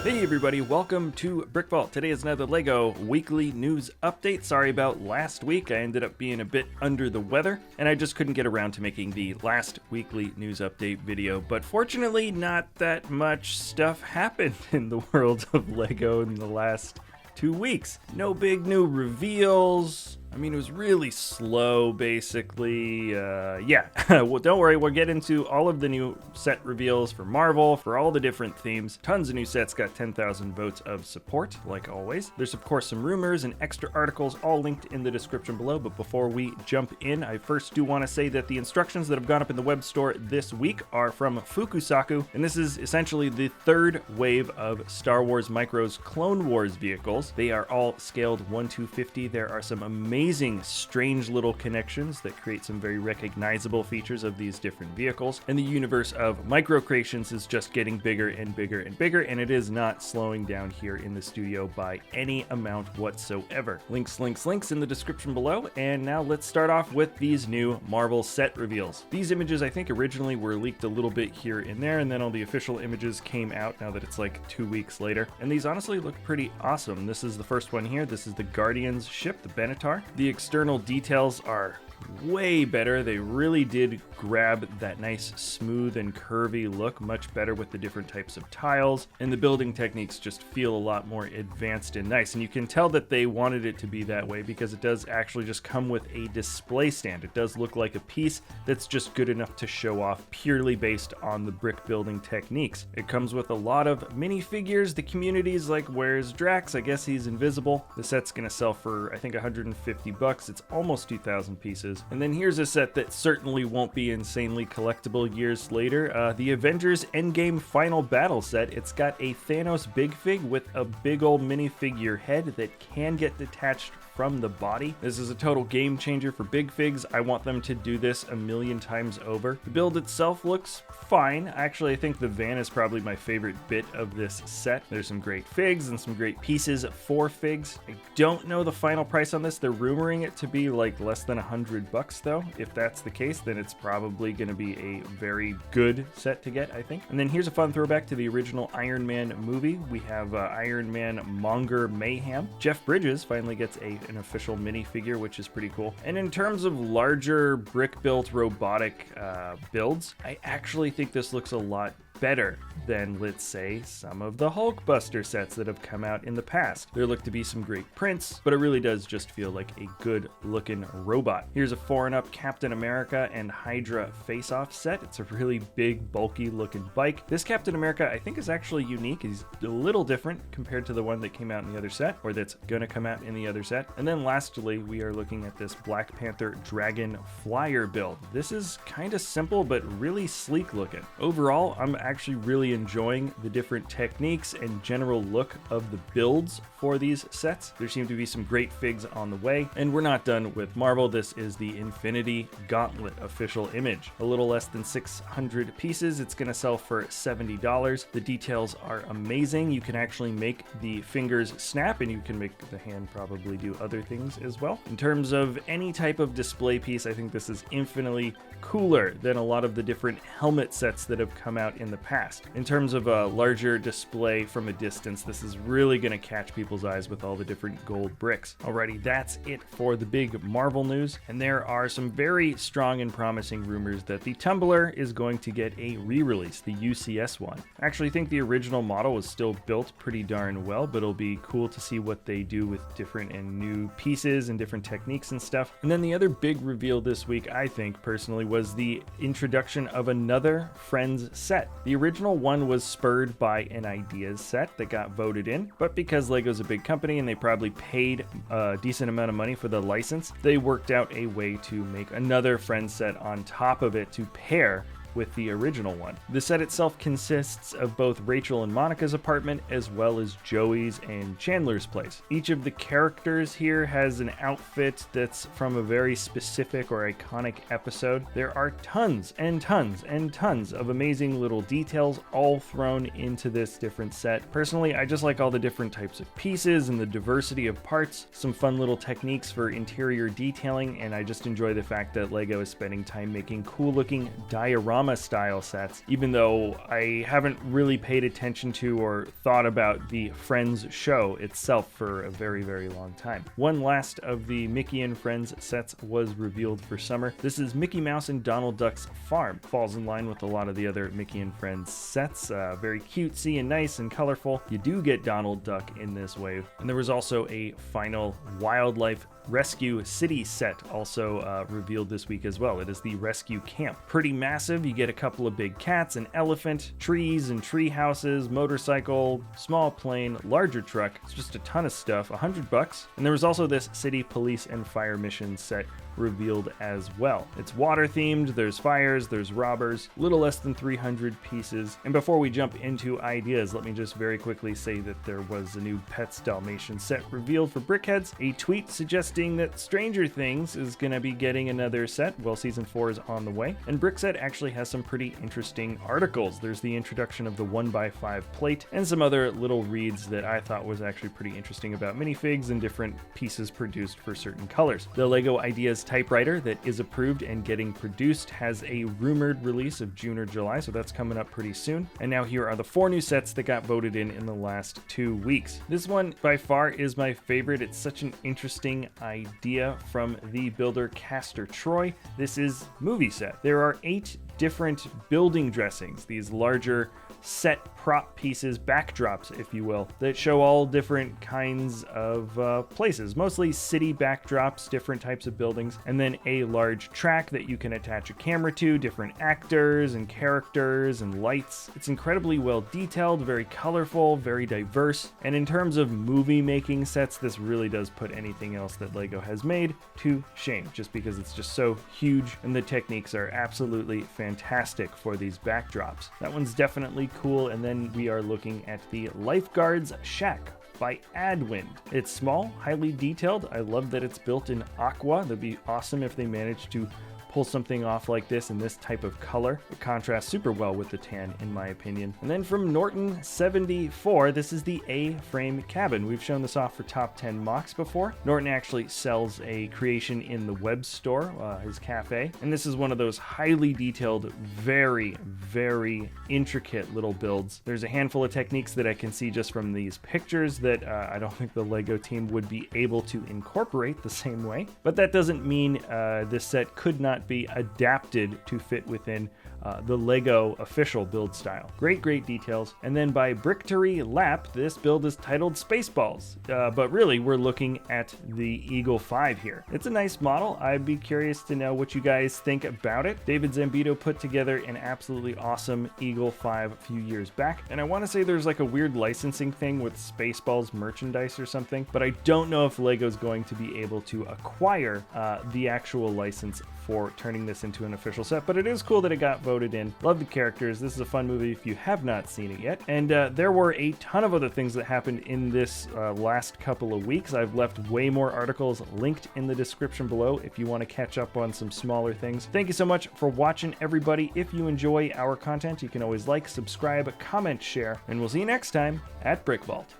Hey everybody, welcome to Brick Vault. Today is another LEGO weekly news update. Sorry about last week, I ended up being a bit under the weather, and I just couldn't get around to making the last weekly news update video. But fortunately, not that much stuff happened in the world of LEGO in the last 2 weeks. No big new reveals. I mean, it was really slow, basically. Well, don't worry, we'll get into all of the new set reveals for Marvel, for all the different themes. Tons of new sets got 10,000 votes of support, like always. There's, of course, some rumors and extra articles, all linked in the description below. But before we jump in, I first do want to say that the instructions that have gone up in the web store this week are from Fukusaku, and this is essentially the third wave of Star Wars Micro's Clone Wars vehicles. They are all scaled 1:50. There are some amazing, strange little connections that create some very recognizable features of these different vehicles. And the universe of micro creations is just getting bigger and bigger and bigger, and it is not slowing down here in the studio by any amount whatsoever. Links in the description below. And now let's start off with these new Marvel set reveals. These images, I think, originally were leaked a little bit here and there, and then all the official images came out now that it's like 2 weeks later. And these honestly look pretty awesome. This is the first one here. This is the Guardians ship, the Benatar. The external details are way better. They really did grab that nice smooth and curvy look much better with the different types of tiles, and the building techniques just feel a lot more advanced and nice. And you can tell that they wanted it to be that way because it does actually just come with a display stand. It does look like a piece that's just good enough to show off purely based on the brick building techniques. It comes with a lot of minifigures. The community's like, where's Drax? I guess he's invisible. The set's gonna sell for, I think, $150. It's almost 2,000 pieces. And then here's a set that certainly won't be insanely collectible years later. The Avengers Endgame Final Battle set. It's got a Thanos Big Fig with a big old minifigure head that can get detached from the body. This is a total game changer for big figs. I want them to do this a million times over. The build itself looks fine. Actually, I think the van is probably my favorite bit of this set. There's some great figs and some great pieces for figs. I don't know the final price on this. They're rumoring it to be like less than $100 though. If that's the case, then it's probably going to be a very good set to get, I think. And then here's a fun throwback to the original Iron Man movie. We have Iron Man Monger Mayhem. Jeff Bridges finally gets an official minifigure, which is pretty cool. And in terms of larger brick-built robotic builds, I actually think this looks a lot better than, let's say, some of the Hulkbuster sets that have come out in the past. There look to be some great prints, but it really does just feel like a good looking robot. Here's a 4-and-up Captain America and Hydra face-off set. It's a really big, bulky looking bike. This Captain America, I think, is actually unique. He's a little different compared to the one that came out in the other set, or that's gonna come out in the other set. And then lastly, we are looking at this Black Panther Dragon Flyer build. This is kind of simple, but really sleek looking. Overall, I'm actually really enjoying the different techniques and general look of the builds for these sets. There seem to be some great figs on the way, and we're not done with Marvel. This is the Infinity Gauntlet official image. A little less than 600 pieces. It's going to sell for $70. The details are amazing. You can actually make the fingers snap, and you can make the hand probably do other things as well. In terms of any type of display piece, I think this is infinitely cooler than a lot of the different helmet sets that have come out in the past. In terms of a larger display from a distance, this is really going to catch people's eyes with all the different gold bricks. Alrighty, that's it for the big Marvel news, and there are some very strong and promising rumors that the Tumbler is going to get a re-release, the UCS one. I actually think the original model was still built pretty darn well, but it'll be cool to see what they do with different and new pieces and different techniques and stuff. And then the other big reveal this week, I think personally, was the introduction of another Friends set. The original one was spurred by an ideas set that got voted in, but because LEGO's a big company and they probably paid a decent amount of money for the license, they worked out a way to make another Friends set on top of it to pair with the original one. The set itself consists of both Rachel and Monica's apartment as well as Joey's and Chandler's place. Each of the characters here has an outfit that's from a very specific or iconic episode. There are tons and tons and tons of amazing little details all thrown into this different set. Personally, I just like all the different types of pieces and the diversity of parts, some fun little techniques for interior detailing, and I just enjoy the fact that LEGO is spending time making cool looking dioramas drama style sets, even though I haven't really paid attention to or thought about the Friends show itself for a very, very long time. One last of the Mickey and Friends sets was revealed for summer. This is Mickey Mouse and Donald Duck's farm. Falls in line with a lot of the other Mickey and Friends sets. Very cutesy and nice and colorful. You do get Donald Duck in this wave. And there was also a final wildlife rescue city set also revealed this week as well. It is the rescue camp. Pretty massive. You get a couple of big cats, an elephant, trees and tree houses, motorcycle, small plane, larger truck. It's just a ton of stuff. $100. And there was also this city police and fire mission set revealed as well. It's water themed, there's fires, there's robbers, little less than 300 pieces. And before we jump into ideas, let me just very quickly say that there was a new Pets Dalmatian set revealed for Brickheads, a tweet suggesting that Stranger Things is going to be getting another set. Well, season 4 is on the way. And Brickset actually has some pretty interesting articles. There's the introduction of the 1x5 plate and some other little reads that I thought was actually pretty interesting about minifigs and different pieces produced for certain colors. The LEGO Ideas typewriter that is approved and getting produced has a rumored release of June or July, so that's coming up pretty soon. And now here are the 4 new sets that got voted in the last 2 weeks. This one by far is my favorite. It's such an interesting idea from the builder Castor Troy. This is movie set. There are 8 different building dressings, these larger set prop pieces, backdrops, if you will, that show all different kinds of places, mostly city backdrops, different types of buildings, and then a large track that you can attach a camera to, different actors and characters and lights. It's incredibly well detailed, very colorful, very diverse, and in terms of movie making sets, this really does put anything else that LEGO has made to shame, just because it's just so huge and the techniques are absolutely fantastic for these backdrops. That one's definitely cool. And then we are looking at the Lifeguard's Shack by Adwind. It's small, highly detailed. I love that it's built in aqua. That'd be awesome if they managed to pull something off like this in this type of color. It contrasts super well with the tan, in my opinion. And then from Norton 74, this is the A-frame cabin. We've shown this off for top 10 mocks before. Norton actually sells a creation in the web store, his cafe. And this is one of those highly detailed, very, very intricate little builds. There's a handful of techniques that I can see just from these pictures that I don't think the LEGO team would be able to incorporate the same way. But that doesn't mean this set could not be adapted to fit within the LEGO official build style. Great details. And then by Bricktory Lap, this build is titled Spaceballs, but really we're looking at the Eagle 5 here. It's a nice model. I'd be curious to know what you guys think about it. David Zambito put together an absolutely awesome Eagle 5 a few years back, and I want to say there's like a weird licensing thing with Spaceballs merchandise or something, but I don't know if LEGO's going to be able to acquire the actual license for turning this into an official set, but it is cool that it got voted in. Love the characters. This is a fun movie if you have not seen it yet. And there were a ton of other things that happened in this last couple of weeks. I've left way more articles linked in the description below if you want to catch up on some smaller things. Thank you so much for watching, everybody. If you enjoy our content, you can always like, subscribe, comment, share, and we'll see you next time at Brick Vault.